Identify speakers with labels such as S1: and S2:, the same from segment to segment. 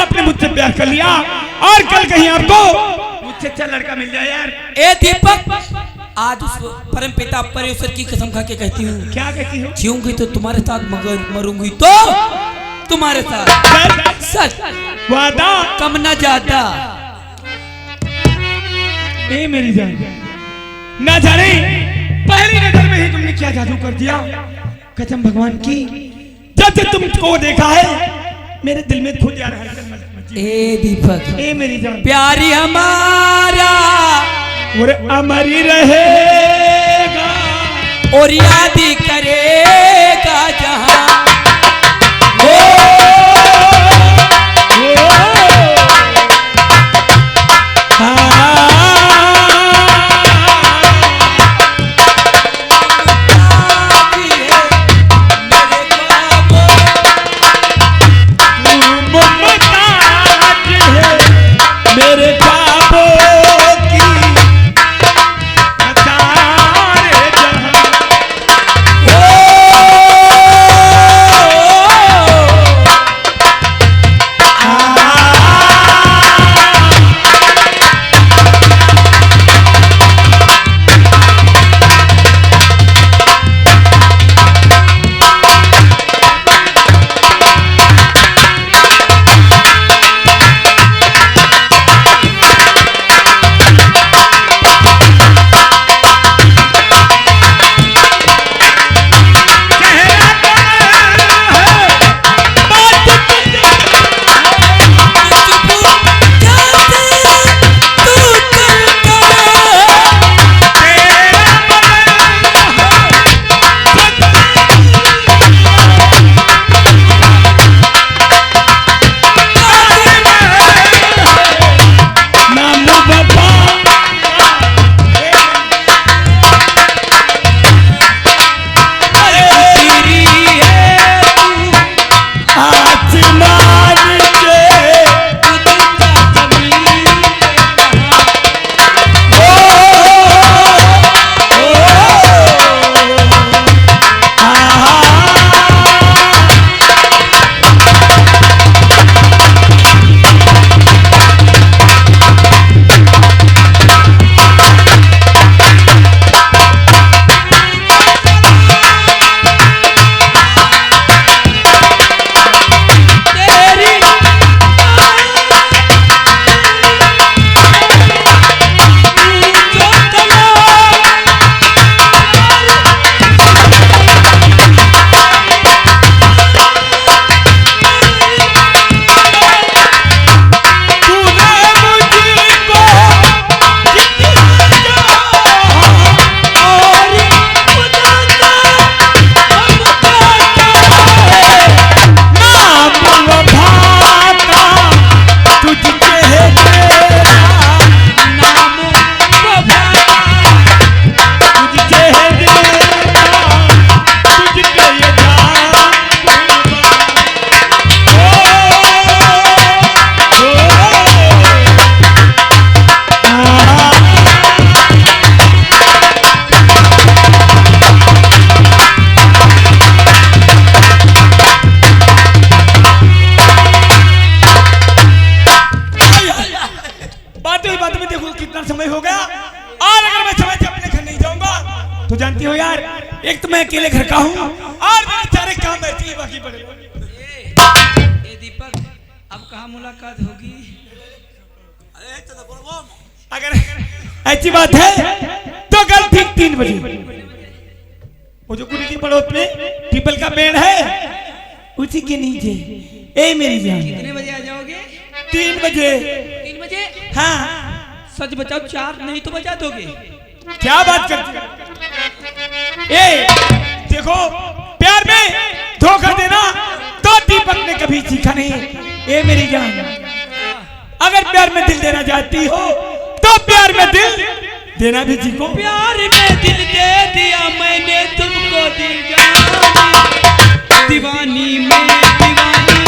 S1: आपने मुझसे प्यार कर लिया और कल कहीं आपको मुझसे अच्छा लड़का मिल जाए यार।
S2: ए दीपक, आज उस परम पिता परमेश्वर की कसम खा के कहती हूँ,
S1: क्या कहती हो?
S2: जीऊंगी तो तुम्हारे साथ मगर मरूंगी तो तुम्हारे साथ। सच
S1: वादा
S2: कम न ज्यादा।
S1: ए मेरी जान, ना जाने पहली नजर में ही तुमने क्या जादू कर दिया। कसम भगवान की, जब से तुमको देखा है मेरे दिल में खुद यार हलचल मची।
S2: ए दीपक,
S1: ए मेरी जान,
S2: प्यारी हमारा
S1: और अमर ही रहेगा
S2: और याद ही करेगा जहां।
S1: तो जानती हो यार, एक तो मैं अकेले घर का हूँ और मेरे सारे काम ऐसे ही बाकी पड़े।
S2: ए दीपक, अब कहाँ मुलाकात होगी?
S1: अगर ऐसी बात है तो कल ठीक 3 बजे वो जो गुड़ी की पड़ोस में पीपल का पेड़ है उसी के नीचे। ए मेरी जान,
S2: कितने बजे आ जाओगे?
S1: 3 बजे।
S2: 3 बजे?
S1: हाँ
S2: सच बताओ, 4 नहीं तो बजा दोगे?
S1: क्या बात करती है? ए देखो, प्यार में धोखा देना तो दीपक ने कभी सीखा नहीं। ए मेरी जान, अगर प्यार में दिल देना चाहती हो तो प्यार में दिल देना भी सीखो।
S2: प्यार में दिल दे दिया मैंने तुमको, दिल जानी दीवानी में दीवानी।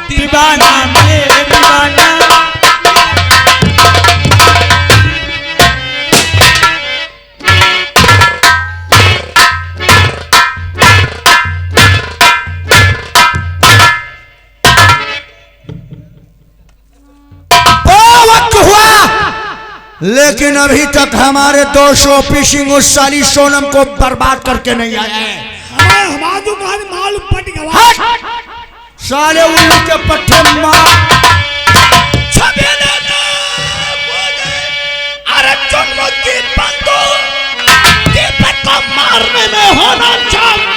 S1: दीवाना में दीवाना
S3: लेकिन अभी तक हमारे 200 फिशिंग उस साली सोनम को बर्बाद करके नहीं आया है।
S4: हमारा जो माल पट गवा
S3: साले उल्लू के पट्टे मार।
S4: अरे चुनमुख की बंदूक दीपक को मारने में होना चाहिए।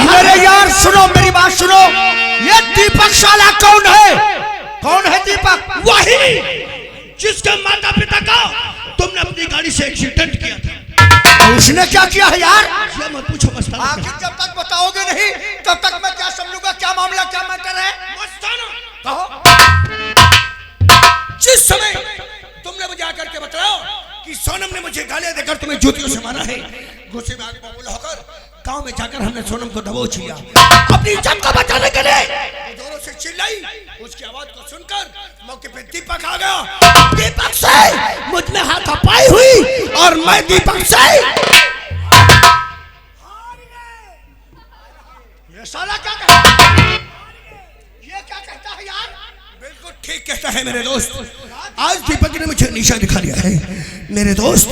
S3: मेरे यार सुनो, मेरी बात सुनो। ये दीपक साला कौन है? कौन है दीपक?
S4: वही जिसके माता पिता का तुमने अपनी गाड़ी से एक्सीडेंट किया था।
S3: उसने क्या किया है यार?
S4: ये मत पूछो मस्ताना।
S3: आखिर जब तक बताओगे नहीं तब तक मैं क्या समझूंगा? क्या मामला, क्या मैटर है?
S4: मस्ताना
S3: कहो।
S4: जिस समय तुमने मुझे आकर के बताया कि सोनम ने मुझे गालियां देकर तुम्हें जूतियों से मारा है, गुस्से में आगे बबूल होकर गांव में जाकर हमने सोनम को दबोच लिया। अपनी इज्जत को बचाने के लिए जोरों से चिल्लाई। उसकी आवाज को सुनकर मौके पे दीपक आ गया। दीपक से मुझ में हाथापाई हुई और मैं दीपक से
S3: ये साला क्या कहता है? ये क्या कहता है यार?
S4: बिल्कुल ठीक कहता है मेरे दोस्त। आज दीपक ने मुझे निशा दिखा लिया है मेरे दोस्त,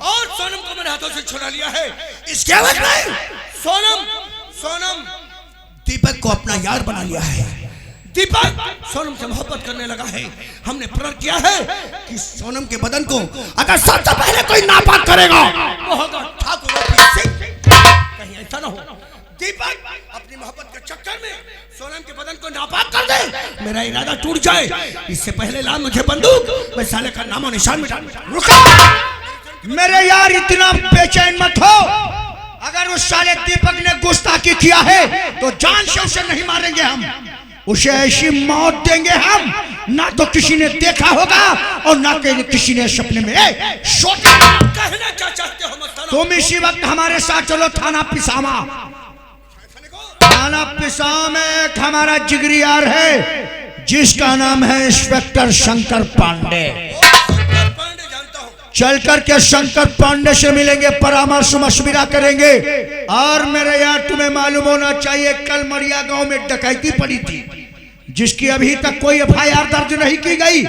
S4: और सोनम को मेरे हाथों से छुड़ा लिया है। इसके अवध में सोनम दीपक को अपना यार बना लिया है। दीपक सोनम से मोहब्बत करने लगा है। हमने प्रण किया है कि सोनम के बदन को अगर सबसे पहले कोई नापाक करेगा वो होगा ठाकुर सिंह। कहीं ऐसा ना हो दीपक अपनी मोहब्बत के चक्कर में सोनम के बदन को नापाक कर दे, मेरा इरादा टूट जाए। इससे पहले ला मुझे बंदूक, मैं साले का नामो निशान मिटा।
S3: रुको मेरे यार, इतना बेचैन मत हो। अगर उस साले दीपक ने गुस्ताखी किया है तो जान से उसे नहीं मारेंगे हम, उसे ऐसी मौत देंगे हम ना तो किसी ने देखा होगा और ना किसी ने सपने में सोचा।
S4: कहना क्या चाहते हो मस्ताना?
S3: तुम इसी वक्त हमारे साथ चलो थाना पिसामा। थाना पिसामा में एक हमारा जिगरी यार है जिसका नाम है इंस्पेक्टर शंकर पांडे। चल करके शंकर पांडे से मिलेंगे, परामर्श मशविरा करेंगे। और मेरे यार तुम्हें मालूम होना चाहिए कल मरिया गांव में डकैती पड़ी थी जिसकी अभी तक कोई एफआईआर दर्ज नहीं की गई।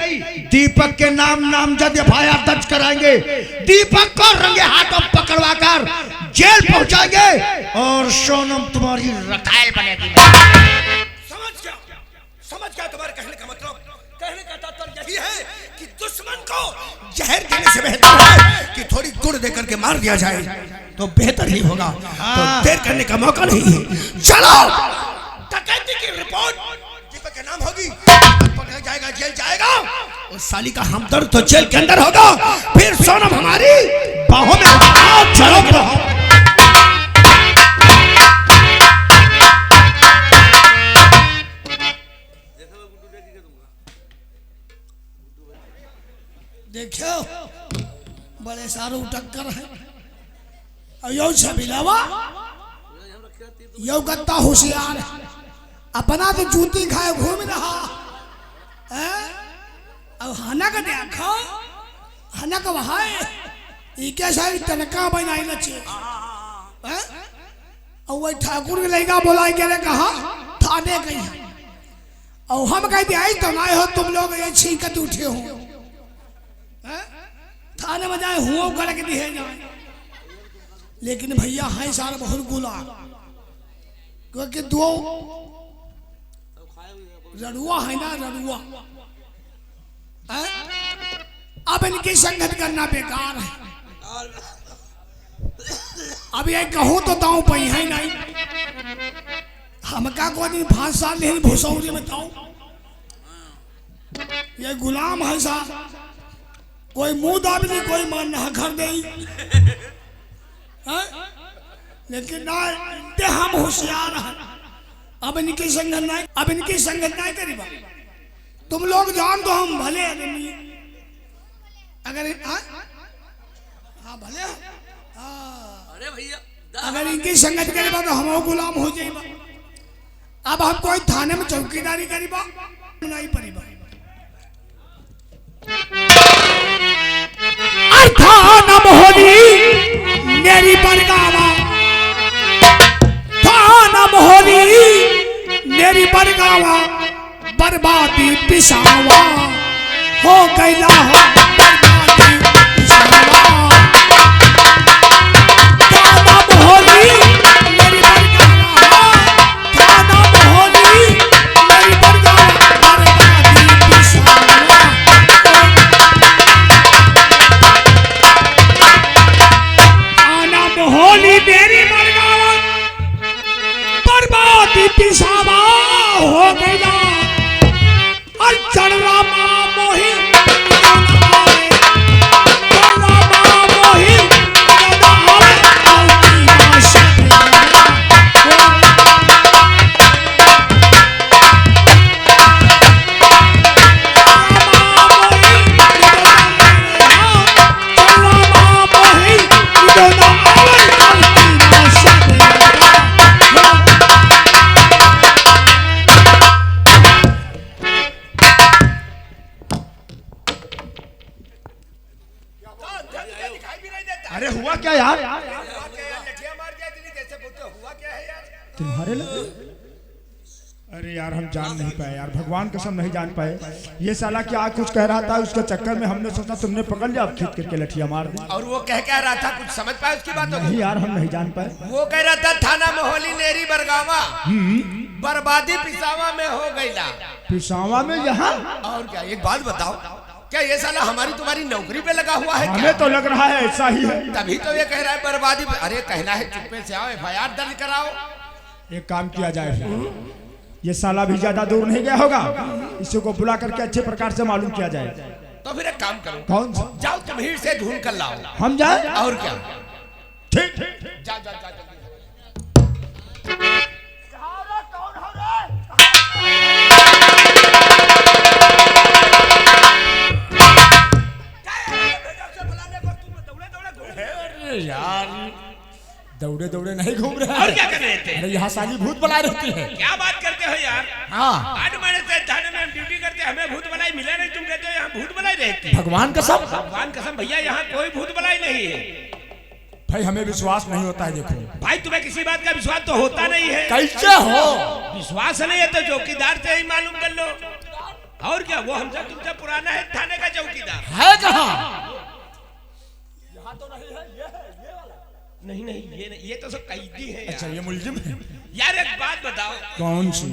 S3: दीपक के नाम नामजद एफआईआर दर्ज कराएंगे, दीपक को रंगे हाथों पकड़वा कर जेल पहुंचाएंगे और सोनम तुम्हारी रकायल बनेगी।
S4: समझ गया तुम्हारे कहने का मतलब? कहने का तात्पर्य यही है कि दुश्मन को जहर देने से बेहतर है कि थोड़ी गुड़ देकर के मार दिया जाए तो बेहतर ही होगा। तो देर करने का मौका नहीं है। चलो, डकैती की रिपोर्ट दीपक के नाम होगी, पकड़ा जाएगा, जेल जाएगा। उस साली का हमदर्द तो जेल के अंदर होगा, फिर सोनम हमारी बाहों में। चलो
S2: देखो बड़े सारू टक्कर है। यो छबिलावा यो गत्ता होशियार है, अपना तो जूती खाए घूम रहा है। अब हाना का देखो, हाना का वहां इके सारी तनका बनाई लचे हैं। और वही ठाकुर के लड़का बोला के कहा थाने गई है और हम कहते आई तो ना हो तुम लोग ये छींकत उठे हो थाने में जाए हुआ करके दिए जाए। लेकिन भैया है सारा बहुत गुला क्योंकि दो रड़ुआ है ना, रड़ुआ अब इनकी संगत करना बेकार है। अब ये कहूं तो दाऊ पई है नहीं, हमका को दिन 5 साल नहीं भूसौरी में ताऊ। ये गुलाम है सा, कोई मुंह दाबली कोई मान ना घर दे। लेकिन ना हम होशियार हैं। अब इनकी संगत नहीं, अब इनकी संगत नहीं करीबा। तुम लोग जान तो हम भले आदमी अगर हाँ भले
S4: अरे भैया
S2: अगर इनकी संगत करीबा तो हम गुलाम हो जाएगा। अब हम कोई थाने में चौकीदारी करीबा नहीं पड़ेगा।
S1: थाना मोहनी
S2: मेरी बरगावा थाना मोहरी मेरी बरगावा बर्बादी पिसावा हो गईला हो बर्बादी पिसावा थाना मोहरी मेरी बरगावा थाना मोहरी मेरी बरगावा बर्बादी पिसावा थाना मोहरी मेरी बरगावा बर्बादी पिसावा हो गईला और चढ़वा माँ मोही चढ़वा माँ मोही
S3: अरे हुआ क्या यार? तुम्हारे लगे? अरे यार हम जान नहीं पाए यार, भगवान कसम नहीं जान पाए। ये साला क्या कुछ कह रहा था, उसके चक्कर में हमने सोचा तुमने पकड़ लिया, अब खींच करके लठिया मार दी।
S4: और वो कह रहा था, कुछ समझ पाए उसकी बातों को?
S3: नहीं यार हम नहीं जान पाए।
S4: वो कह रहा था थाना मोहली नेरी बरगावा बर्बादी पिसावा में हो गईला।
S3: पिसावा में यहाँ?
S4: और क्या? एक बात बताओ, क्या ये साला हमारी तुम्हारी नौकरी पे लगा हुआ है?
S3: हमें तो लग रहा है ऐसा ही है।
S4: तभी तो ये कह रहा है बर्बादी। अरे कहना है चुप्पे से आओ, FIR दर्ज कराओ।
S3: एक काम किया जाए, ये साला भी ज्यादा दूर नहीं गया होगा, इसी को बुला करके अच्छे प्रकार से मालूम किया जाए।
S4: तो फिर एक काम करो,
S3: कौन सा?
S4: जाओ तुम भीड़ से ढूंढ कर लाओ।
S3: हम जाए?
S4: और क्या?
S3: ठीक।
S4: जा जा जा जल्दी।
S3: यार दौड़े दौड़े नहीं घूम रहे
S1: और क्या कर रहे थे?
S3: अरे यहाँ साली भूत बना रहती है।
S1: क्या बात करते हो यार?
S3: हाँ
S1: 8 महीने से थाने में हम ड्यूटी करते, हमें भूत बनाई मिला नहीं। तुम कहते हो यहाँ भूत बनाई रहती?
S3: भगवान कसम,
S1: भगवान कसम भैया, यहाँ कोई भूत बनाई नहीं है।
S3: भाई हमें विश्वास नहीं होता है। देखो
S1: भाई तुम्हें किसी बात का विश्वास तो होता नहीं है।
S3: कैसे हो?
S1: विश्वास नहीं है तो चौकीदार से ही मालूम कर लो। और क्या, वो हमसे तुमसे पुराना है थाने का चौकीदार।
S3: है कहाँ?
S1: नहीं नहीं, ये तो सब कैदी है यार।
S3: अच्छा ये मुलजिम है।
S1: यार एक बात बताओ,
S3: कौन सी?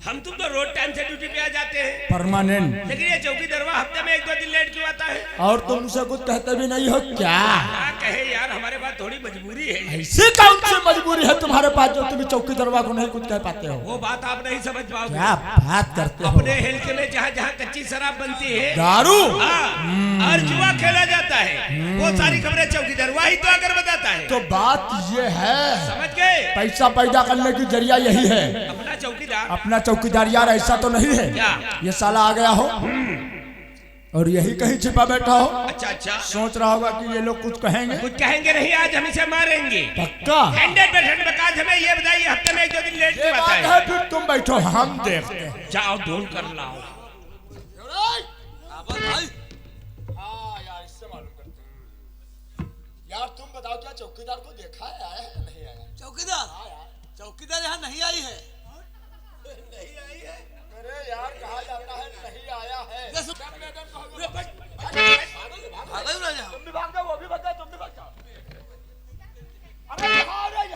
S1: हम तुम तो रोज टाइम से ड्यूटी पे आ जाते हैं,
S3: परमानेंट।
S1: लेकिन ये चौकीदारवा हफ्ते में 1-2 दिन लेट क्यों आता है?
S3: और तुमसे कुछ कहते भी नहीं हो क्या?
S1: क्या कहे यार, हमारे पास थोड़ी मजबूरी है।
S3: ऐसी कौन सी मजबूरी है तुम्हारे पास जो तुम चौकीदारवा को नहीं कुछ कह पाते हो?
S1: वो बात आप नहीं समझ पाओगे।
S3: क्या बात करते हो?
S1: अपने हल्के में जहाँ जहाँ कच्ची शराब बनती है,
S3: दारू
S1: और जुआ खेला जाता है, वो सारी खबरें चौकीदारवा ही तो आकर बताता है।
S3: तो बात ये है,
S1: समझ गए?
S3: पैसा पैदा करने की जरिया यही है
S1: अपना चौकीदार।
S3: अपना चौकीदार। यार ऐसा तो नहीं है
S1: क्या?
S3: ये साला आ गया हो और यही कहीं छिपा बैठा हो,
S1: अच्छा अच्छा,
S3: सोच रहा होगा कि ये लोग कुछ कहेंगे।
S1: कुछ कहेंगे नहीं, आज हम इसे मारेंगे
S3: पक्का?
S1: 100% बकाज। हमें ये बताइए हफ्ते में 1-2 दिन लेट
S3: ये
S1: क्यों
S3: बात
S1: आता
S3: है,
S1: है?
S3: फिर तुम बैठो हम देखते हैं।
S1: जाओ ढूंढ कर लाओ।
S3: यार तुम बताओ, क्या चौकीदार को देखा है, आया है नहीं आया?
S5: चौकीदार यहाँ नहीं आई है।
S3: नहीं आई है? अरे यार कहा जाता है नहीं आया है।
S5: भागा ही ना यहाँ।
S3: तुम भी भाग जाओ, वो भी भाग जाओ, तुम भी भाग जाओ। अरे यहाँ आ रहा है।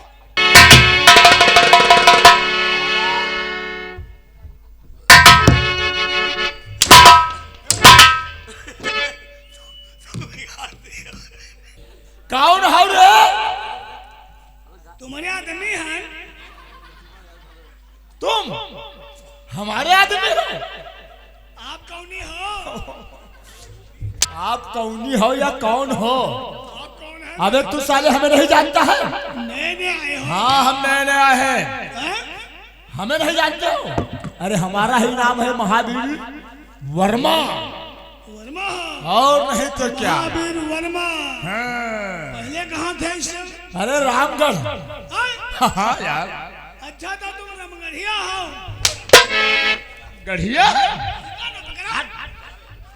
S3: कौन हो रे?
S2: तुम्हारे आदमी है?
S3: तुम हमारे आदमी हो?
S2: आप कौनी हो?
S3: आप कौनी हो या कौन हो?
S2: आप कौन है?
S3: अबे तू साले हमें नहीं जानता है?
S2: नए आए हो?
S3: हाँ हम नए नए आए हैं।
S2: हैं?
S3: हमें नहीं जानते हो? अरे हमारा ही नाम है महावीर वर्मा।
S2: वर्मा हो?
S3: और नहीं तो क्या?
S2: महावीर वर्मा।
S3: हाँ।
S2: पहले कहाँ थे इस समय?
S3: अरे रामगढ़।
S2: हैं?
S3: हाँ यार।
S2: अच्छा तो तुम रामगढ़िया हो?
S3: गढ़िया?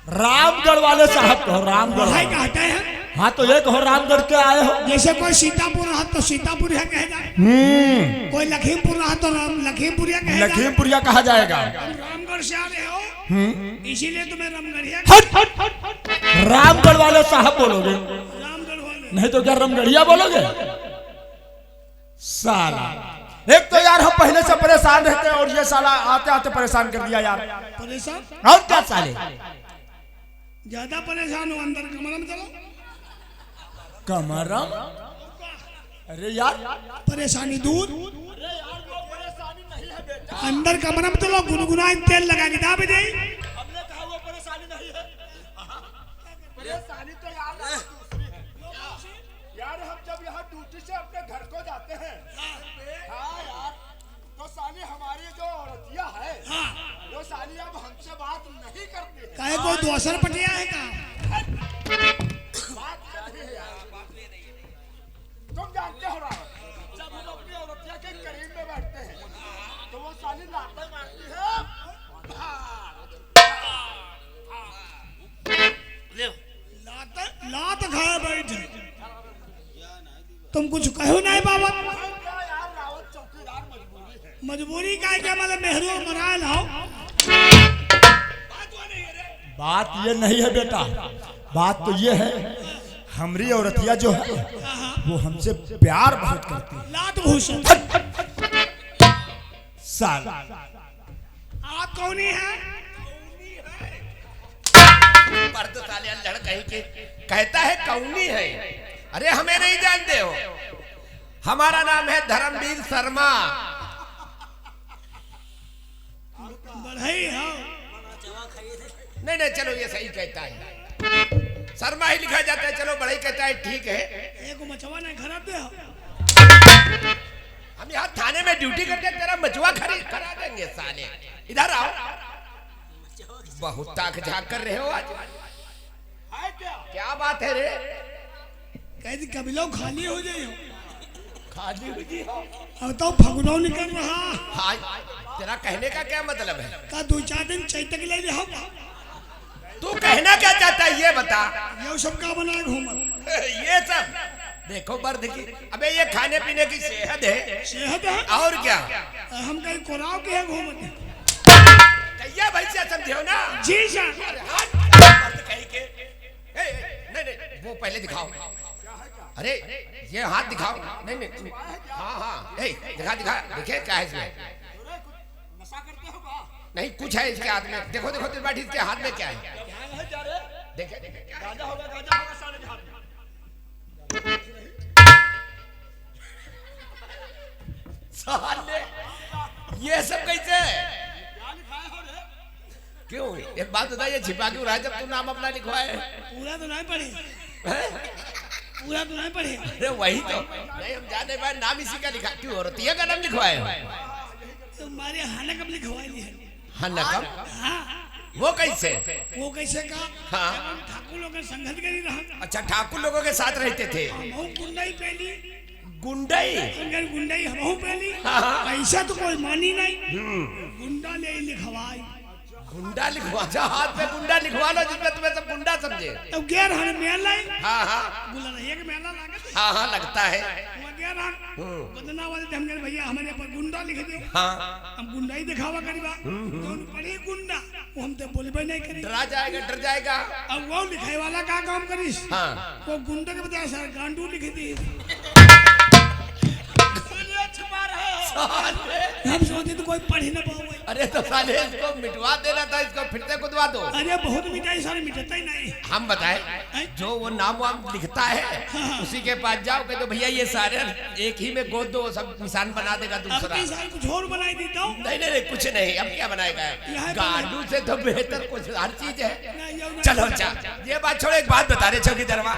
S3: रामगढ़ वाले साहब को रामगढ़
S2: भाई कहते हैं
S1: हाँ तो एक हो रामगढ़ के आए हो।
S2: जैसे कोई सीतापुर रहा तो सीतापुर है कहे जाए, कोई लखीमपुर रहा तो लखीमपुरिया कहे जाए।
S1: लखीमपुरिया कहा जाएगा।
S2: रामगढ़ से आ रहे हो इसीलिए तुम्हें रामगढ़िया
S1: रामगढ़ वाले साहब बोलोगे,
S2: रामगढ़ वाले
S1: नहीं तो क्या रामगढ़िया बोलोगे साला। एक तो यार हम पहले से परेशान रहते हैं और ये साला आते आते परेशान कर दिया यार।
S2: परेशान
S1: और क्या साले,
S2: ज्यादा परेशान हो अंदर कमरा में चलो।
S1: कमरम, अरे यार
S2: परेशानी दूर, अंदर कमरा में चलो, गुनगुना तेल लगा के दाब दे।
S1: हमने कहा वो परेशानी नहीं है। परेशानी तो यार हम जब यहाँ ड्यूटी से अपने घर को जाते हैं, हाँ यार, तो साली हमारी जो औरतिया है वो साली अब हमसे बात नहीं करती है।
S2: काहे कोई दूसर पटिया है का?
S1: बात करती है यार, तुम जानते हो रावत, जब हम अपनी औरतिया के करीब में बैठते हैं तो वो साली लातें मारती है।
S2: लात खाए बैठे, तुम कुछ कहो नहीं बाबा।
S1: यार रावत चौकीदार मजबूरी है।
S2: मजबूरी का क्या मतलब, नेहरू मराल हो।
S1: बात ये नहीं है बेटा, बात तो ये है हमारी औरतिया जो है वो हमसे प्यार बहुत करती है।
S2: लात भूषण
S1: साल
S2: आप कौन है?
S4: पर तो साले लड़ कहीं के कहता है कौनी है। अरे हमें नहीं जानते हो, हमारा नाम है धर्मवीर शर्मा।
S2: बढ़ई हो।
S4: नहीं नहीं चलो ये सही कहता है, शर्मा ही लिखा जाता है। चलो बड़ाई कहता है ठीक है।
S2: एक मचवा नहीं खराब दे हो।
S4: हम यहाँ थाने में ड्यूटी करके तेरा मचुआ खरीद करा देंगे साले। इधर आओ, बहुत ताक झाक कर रहे हो आज। क्या बात है रे?
S2: कहती कभी लोग खाली हो जाए हो।
S4: खाली हुई हो?
S2: अब तो फगुनौ निकल रहा।
S4: हाँ, तेरा कहने का क्या मतलब है?
S2: का 2-4 दिन चैतक ले रहा।
S4: तू कहना क्या चाहता है ये बता।
S2: ये सब का बना घूम
S4: ये सब देखो मर्द की, अबे ये खाने पीने की सेहत है।
S2: सेहत है
S4: और क्या?
S2: हम कहीं कोराव के है घूमते
S4: कैया भैंसिया समझे ना?
S2: जी सर।
S4: अरे हाथ मर्द कहीं के। नहीं नहीं वो पहले दिखाओ। अरे ये हाथ दिखाओ। नहीं नहीं हाँ हाँ दिखा दिखा, देखिए क्या है इसमें। नहीं कुछ है इसके हाथ में। देखो देखो त्रिपाठी इसके हाथ में क्या है? देखे देखे गाजा होगा साले के हाथ में। साले ये सब कैसे? क्यों? एक बात बता, ये छिपा क्यों रहा जब तू नाम अपना लिखवाए?
S2: पूरा तो नहीं पढ़े, पूरा तो नहीं पढ़े।
S4: अरे वही तो नहीं हम जाने पाए, नाम इसी का लिखा। क्यों औरतिया का नाम लिखवाए?
S2: तुम्हारे हाना कब लिखवाई है?
S4: हाँ नकम।
S2: हाँ
S4: वो कैसे?
S2: वो कैसे का?
S4: हाँ
S2: ठाकुर लोग संगत करी रहा।
S4: अच्छा, ठाकुर लोगों के साथ रहते थे।
S2: हम गुंडाई पहली,
S4: गुंडई
S2: गुंडाई हम पहली।
S4: हाँ।
S2: ऐसा तो कोई मानी नहीं। गुंडा ले लिखवाई।
S4: गुंडा लिखवा, हाथ पे गुंडा लिखवा लो जिसमें तुम्हें सब गुंडा समझे।
S2: तो गैर हन मेला लाई।
S4: हाँ हाँ
S2: बोला रही है कि मेला लागत।
S4: हाँ हाँ लगता है।
S2: वो गैर हन बदना वाले हम कह भैया हमारे पर गुंडा लिख दे।
S4: हाँ
S2: हम गुंडा ही दिखावा करीबा। कौन पढ़े गुंडा वो हम तो बोलबे नहीं करी।
S4: डर जाएगा।
S2: अब वो लिखाई वाला का काम करिस?
S4: हाँ
S2: वो गुंडा के बताया सर गांडू लिख दी। हम सोचे तो कोई पढ़ ही ना पाओगे।
S4: अरे तो साले इसको मिटवा देना था, इसको फिर से कुदवा दो।
S2: अरे बहुत मिठाई सारे मिटता ही नहीं।
S4: हम बताए जो वो नाम वाम लिखता है उसी के पास जाओ कि तो भैया ये सारे एक ही में गोद दो, सब निशान बना देगा
S2: अब
S4: दूसरा।
S2: की साल कुछ और बनाई देता हूँ।
S4: नहीं नहीं कुछ नहीं, अब क्या बनाएगा? गांडू से तो बेहतर कुछ हर चीज है। चलो चल ये बात छोड़ो, एक बात बता रहे चौकीदारवा,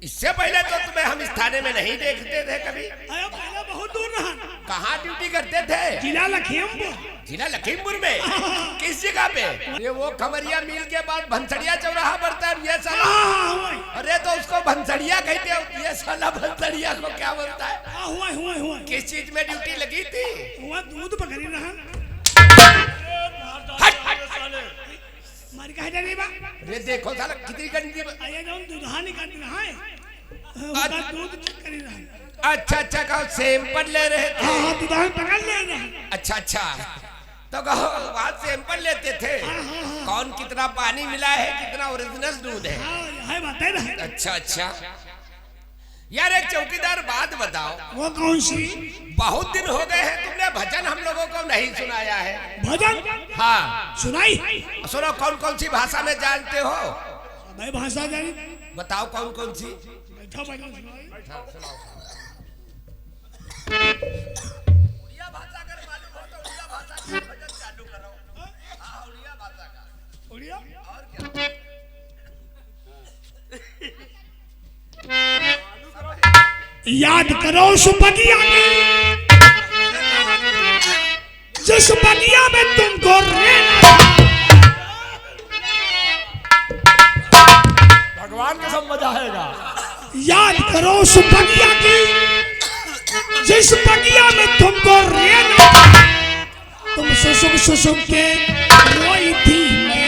S4: इससे पहले तो तुम्हें हम इस थाने में नहीं देखते थे कभी।
S2: अरे पहले बहुत दूर रहा।
S4: कहाँ ड्यूटी करते थे?
S2: जिला लखीमपुर।
S4: जिला लखीमपुर में? किस जगह पे? ये वो खमरिया मिल के बाद भंसड़िया चौराहा पड़ता है ये साला। अरे तो उसको भंसड़िया कहते हो, ये साला भंसड़िया को क्या बोलता है?
S2: हुआ
S4: किस चीज में ड्यूटी लगी थी?
S2: हुआ दूध पकड़ी रहा। मारी कहे जाने बा
S4: अरे देखो साला कितनी गंदी
S2: आया जाऊं दूधा निकाल रहा है उसका दूध चेक कर रहा है।
S4: अच्छा अच्छा कहो सैंपल ले रहे थे।
S2: हाँ दूधा पकड़ ले रहा है।
S4: अच्छा अच्छा तो कहो वहाँ सैंपल लेते थे। कौन कितना पानी मिला है कितना ओरिजिनल दूध है।
S2: हाँ है बता रहा है।
S4: अच्छा अच्छा यार एक चौकीदार बात बताओ।
S2: वो कौन सी
S4: बहुत दिन हो गए हैं तुमने भजन हम लोगों को नहीं सुनाया है।
S2: भजन
S4: हाँ
S2: सुनाई
S4: सुनो कौन कौन सी भाषा में जानते हो।
S2: मैं भाषा जानी
S4: बताओ कौन कौन सी।
S2: बैठो बैठो सुनाई
S4: उड़िया भाषा अगर मालूम हो तो उड़िया भाषा का भजन चालू करो। हाँ उड़िया भाषा का
S2: उड़िया
S4: और क्या
S2: याद करो सुपगिया जिस बगिया में तुमको रहना
S1: भगवान के सब मजा आएगा।
S2: याद करो सुपगिया की जिस बगिया में तुमको रहना तुम सुसुम सुसुम के रोई थी मैं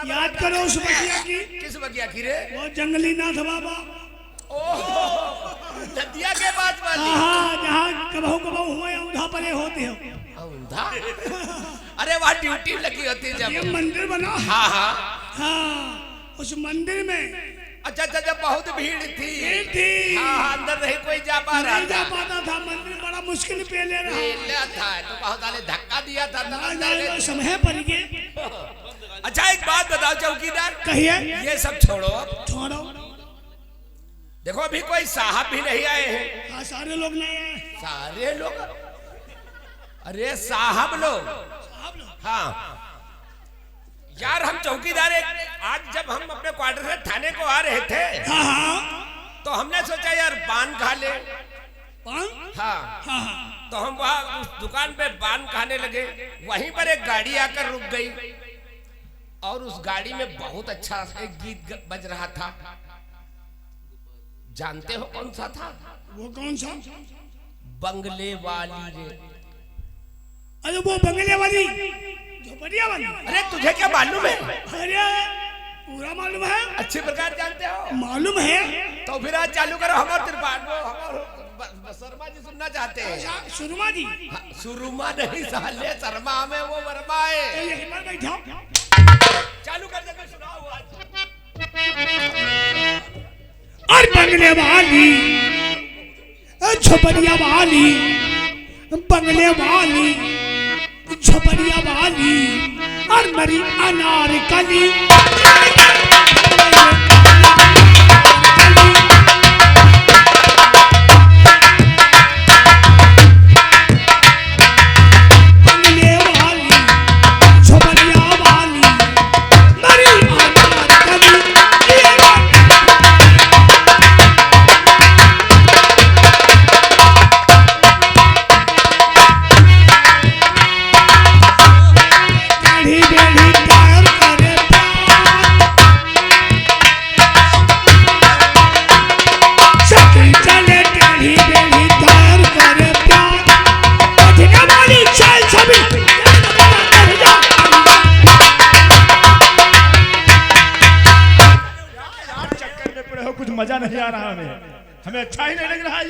S2: याद करो उस बगिया की।
S4: किस बगिया की रे।
S2: वो जंगली नाथ बाबा
S4: नदिया के पास वाली।
S2: हाँ जहाँ कबहू कबहू हुए औंधा परे होते हो।
S4: औंधा अरे वहाँ ड्यूटी लगी होती है
S2: ये
S4: जब।
S2: मंदिर बना
S4: हाँ हाँ
S2: हाँ उस मंदिर में
S4: अच्छा अच्छा जब बहुत भीड़ थी।
S2: भीड़ थी।
S4: हाँ अंदर नहीं कोई जा पा रहा
S2: नहीं जा
S4: था।
S2: पाता था मंदिर बड़ा मुश्किल पे ले रहा
S4: पेला था तो बहुत साले धक्का दिया था तब अंदर गए।
S2: समय पर गए।
S4: अच्छा एक बात बताओ चौकीदार।
S2: कहिए
S4: ये सब छोड़ो
S2: छोड़ो
S4: देखो अभी कोई साहब भी नहीं आए हैं।
S2: हाँ सारे लोग नहीं आए।
S4: सारे लोग अरे साहब लोग हाँ यार हम चौकीदार आज जब हम अपने क्वार्टर से थाने को आ रहे थे
S2: हाँ हाँ
S4: तो हमने सोचा यार पान खा ले।
S2: पान
S4: हाँ
S2: हाँ
S4: तो हम वहाँ उस दुकान पे पान खाने लगे। वहीं पर एक गाड़ी आकर रुक गई और उस गाड़ी में बहुत अच्छा एक गीत बज रहा था। जानते हो कौन सा था।
S2: वो कौन सा
S4: बंगले वाली रे।
S2: अरे वो बंगले वाली झोपड़िया वाली।
S4: अरे तुझे क्या मालूम है।
S2: अरे पूरा मालूम है।
S4: अच्छे प्रकार जानते हो।
S2: मालूम है
S4: तो फिर आज चालू करो। हमारे त्रिपाठ वो हमारे शर्मा जी सुनना चाहते हैं।
S2: सुरमा जी
S4: हाँ, सुरमा नहीं साले शर्मा में वो वर्मा है।
S2: एक बार बैठो
S4: चालू कर दे सुनाओ आज।
S2: और बंगले वाली झोपड़िया वाली बंगले वाली झोपड़िया वाली और मेरी अनारकली बंगले वाली झोपड़िया वाली मेरी अनारकली
S1: कुछ मजा नहीं आ रहा हमें अच्छा ही नहीं लग रहा है।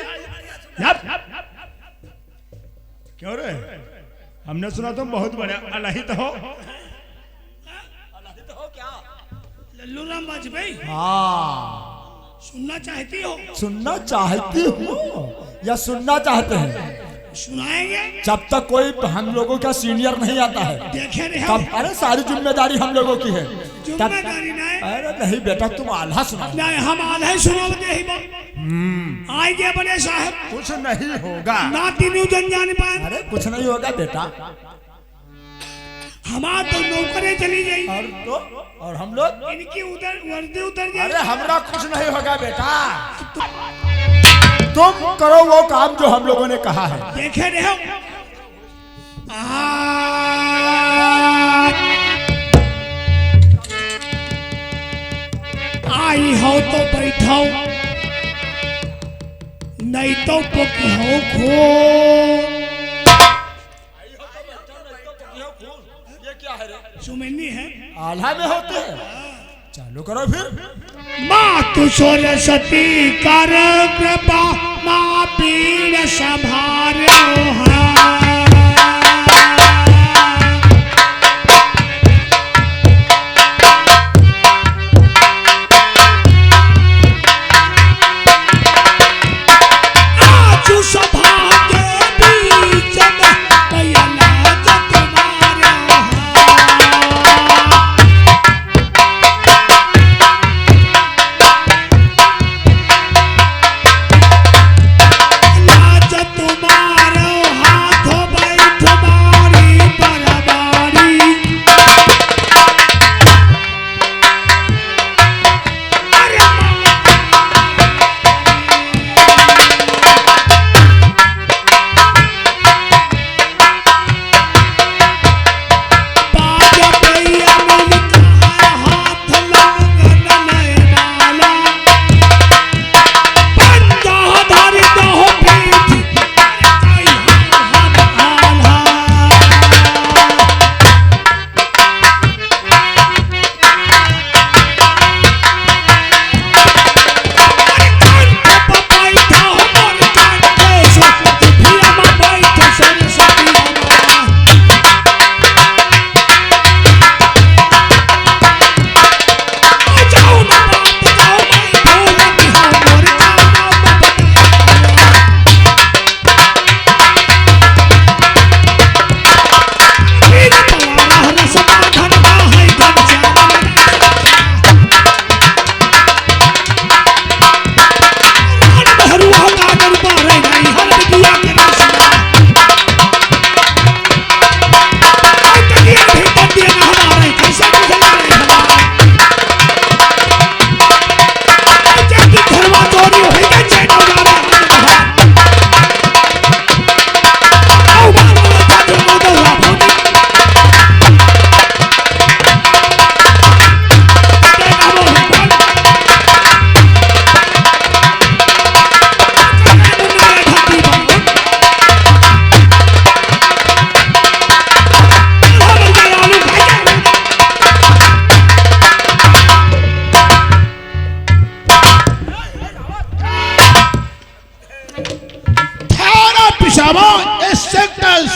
S1: क्यों रे हमने सुना तुम बहुत बढ़िया अलाही तो हो।
S2: लल्लू राम वाजपेयी
S6: हाँ
S2: सुनना चाहती हो।
S6: सुनना चाहती हो या सुनना चाहते हैं।
S2: सुनाएंगे
S6: जब तक कोई हम लोगों का सीनियर नहीं आता है
S2: देखे रहे
S6: तब अरे सारी जिम्मेदारी हम लोगों की है तब।
S2: जिम्मेदारी नहीं
S6: अरे नहीं बेटा तुम आल्हा सुनाओ।
S2: नहीं हम आधे सुनाते ही आएंगे बड़े साहब
S6: कुछ नहीं होगा।
S2: ना तीनों जन जान पाए।
S6: अरे कुछ नहीं होगा बेटा।
S2: हमारा तो नौकरें चली गई
S6: और हम लोग
S2: इनकी उधर वर्दी उतर जाए।
S6: अरे हमरा कुछ नहीं होगा बेटा। तुम करो वो काम जो हम लोगों ने कहा है।
S2: देखे रहे आई हो तो बैठो, नहीं तो पुकी हो खो।
S6: ये क्या है रे?
S2: सुमिनी है,
S6: आल्हा में होते हैं। चालू करो फिर।
S2: माँ तू सरस्वती कर कृपा, माँ पीड़ संभारो है।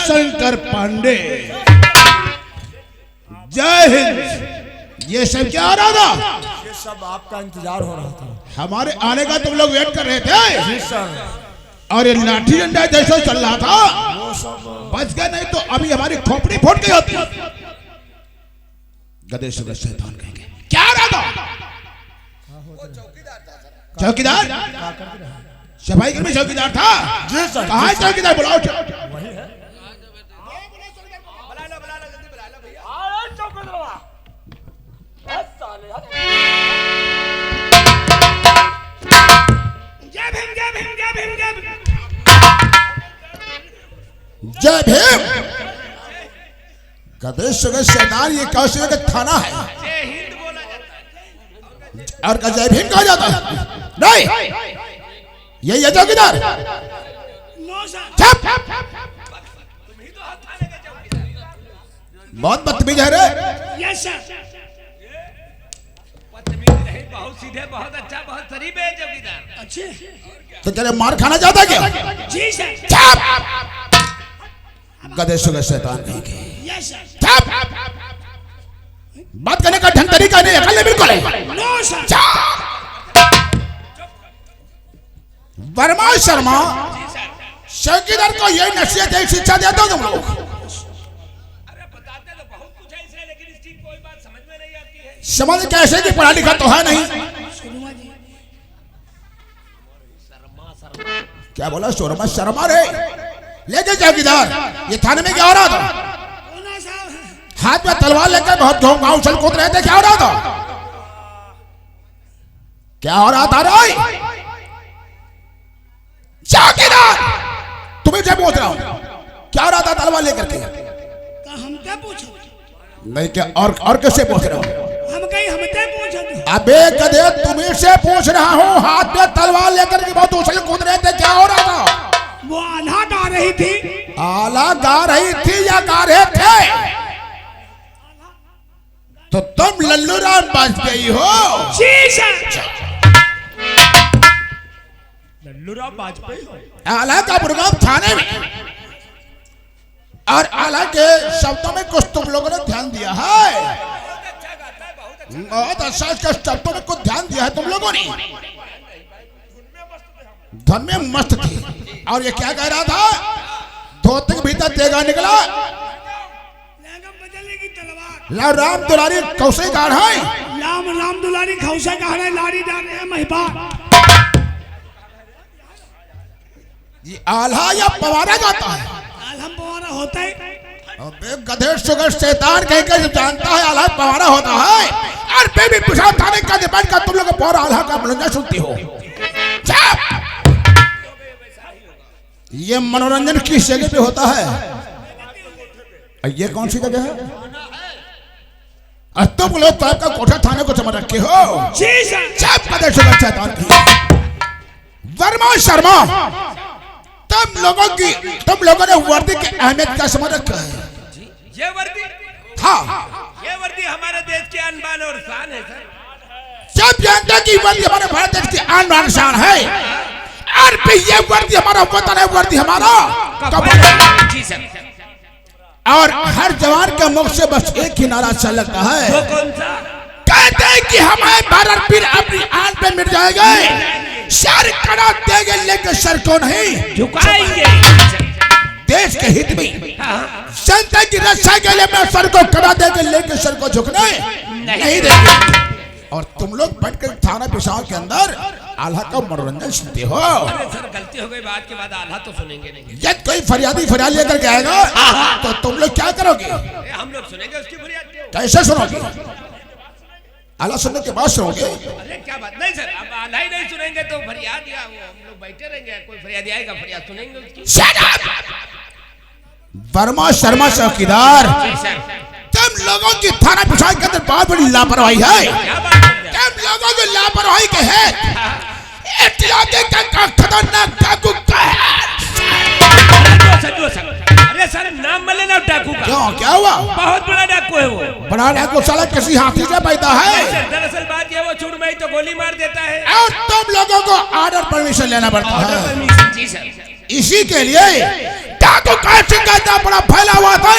S3: शंकर पांडे, जय हिंद। ये सब क्या हो रहा था?
S6: ये सब आपका इंतजार हो रहा था।
S3: हमारे आने का तुम लोग वेट कर रहे थे।
S6: जी सर।
S3: और ये लाठी डंडा जैसा चल रहा था, बच गए, नहीं तो अभी हमारी खोपड़ी फूट गई होती। गधे सुबह शैतान कहेंगे। क्या रहा था? चौकीदार सफाई घर में चौकीदार था।
S6: जी सर।
S3: कहाँ है चौकीदार? बुलाओ।
S6: वही है।
S3: जय भीम। गधे सुबह शैतान, ये कौशल का थाना है और का जय भीम कहा जाता है? नहीं, ये चौकीदार। बहुत बदतमीज है रे।
S2: Yes sir.
S1: बहुत सीधे, बहुत अच्छा, बहुत शरीफ है चौकीदार।
S2: अच्छे।
S3: तो तेरे मार खाना चाहता क्या?
S2: जी सर।
S3: गधे सुबह शैतान नहीं के।
S2: Yes sir.
S3: बात करने का ढंग तरीका नहीं है, बिल्कुल है।
S2: No sir.
S3: वर्मा शर्मा, चौकीदार को यही नसीहत है, शिक्षा देता हूं तुम लोग।
S1: अरे बताते तो बहुत कुछ है इसे, लेकिन इसकी कोई बात समझ में नहीं आती है।
S3: समझ कैसे कि पढ़ा लिखा तो है नहीं। क्या बोला? शोरमा शर्मा रे। लेके चौकीदार, ये थाने में क्या हो रहा था? हाथ में तलवार लेकर बहुत गाँव उछल कूद रहे थे। क्या हो रहा था? क्या हो रहा था रे? चौकीदार, तुम्हें क्या पूछ रहा हूं? क्या हो रहा था तलवार लेकर के?
S2: हम क्या पूछो?
S3: नहीं, क्या और कैसे पूछ रहा हूं?
S2: हम कहीं हम क्या पूछो?
S7: अबे गधे तुम्हें से पूछ रहा हूँ, हाथ में तलवार लेकर के बहुत उछल कूद रहे थे, क्या हो रहा था?
S2: वो आल्हा गा रही थी।
S7: आला गा रही थी या गा रहे थे? तो तुम लल्लू राम वाजपेयी हो?
S2: जी सर।
S1: लल्लू राम वाजपेयी हो?
S7: आला का प्रोग्राम थाने में, और आला के शब्दों में कुछ तुम लोगों ने ध्यान दिया है। बहुत अच्छा इसके शब्दों में कुछ ध्यान दिया है तुम लोगों ने। धन में मस्त थी, और ये क्या कह रहा था? धोते के भीतर तेगा निकला,
S2: बदलने की तलवार।
S7: राम दुलारी कौशे गाढ़ है,
S2: राम दुलारी खौसा कह रहे, लारी डाल रहे महिबा।
S7: ये आल्हा या पवारा गाता है?
S2: आल्हा पवारा होता है।
S7: अबे गधे सुगर शैतान कह के जो जानता है आल्हा पवारा होता है, और बेबी पिछड़ा थाने का डिपेंड का तुम लोग और आल्हा का मनोरंजन सुनती हो। ये मनोरंजन किस जगह पे होता है? ये कौन सी जगह है? तुम लोग तो आपका कोठा थाने को समझ रखे हो।
S2: जी सर।
S7: गधे सुगर शैतान की वर्मा शर्मा, तुम लोगों ने वर्दी की अहमियत क्या समझ रखा है?
S8: ये वर्दी,
S7: हाँ,
S8: ये वर्दी हमारे देश की अनबान और शान है सर।
S7: सब जानते हैं कि वर्दी हमारे भारत देश की आन बान शान है, और भी ये वर्दी हमारा वतन है, वर्दी हमारा कपड़ा है।
S8: जी सर।
S7: और हर जवान के मुख से बस एक ही नारा चलता है,
S8: वो कौन सा?
S7: कहते हैं कि हमारे भारत पीर अपनी आन पे मिट जाएंगे, सर कड़ा देंगे लेकिन सर को नहीं
S8: झुकाएंगे।
S7: देश के हित में जनता की रक्षा के लिए मैं सर को कड़ा देंगे लेकिन सर को झुकने नहीं देंगे। और तुम लोग बैठकर थाना पेशावर के अंदर आल्हा का मनोरंजन सुनते हो।
S8: अरे सर गलती हो गई, बात के बाद आल्हा तो सुनेंगे नहीं।
S7: यदि कोई फरियादी फरियाद लेकर के आएगा तो तुम लोग क्या करोगे?
S8: हम लोग सुनेंगे उसकी फरियाद।
S7: कैसे सुनोगे? आल्हा सुनने के बाद सुनोगे?
S8: अरे क्या बात नहीं सर, अब आल्हा ही नहीं सुनेंगे तो फरियाद या वो हम लोग बैठे रहेंगे, कोई फरियादी आएगा फरियाद सुनेंगे उसकी।
S7: वर्मा शर्मा चौकीदार,
S8: जी सर।
S7: तुम लोगों की थाना पेशावर के अंदर बहुत बड़ी लापरवाही है।
S8: क्या बात कर रहे हैं?
S7: तुम लोगों की लापरवाही के है इत्यादि का खतरनाक डाकू का है।
S8: अरे सर नाम मत लेना डाकू का।
S7: क्यों, क्या हुआ?
S8: बहुत बड़ा डाकू है वो।
S7: बड़ा डाकू साला किसी हाथी से पैदा है।
S8: दरअसल बात ये, वो छुड़ में ही तो गोली मार देता है।
S7: और तुम लोगों को ऑर्डर परमिशन लेना पड़ता है।
S8: जी सर।
S7: इसी के लिए डाकू का सिंह का बड़ा फैला हुआ था।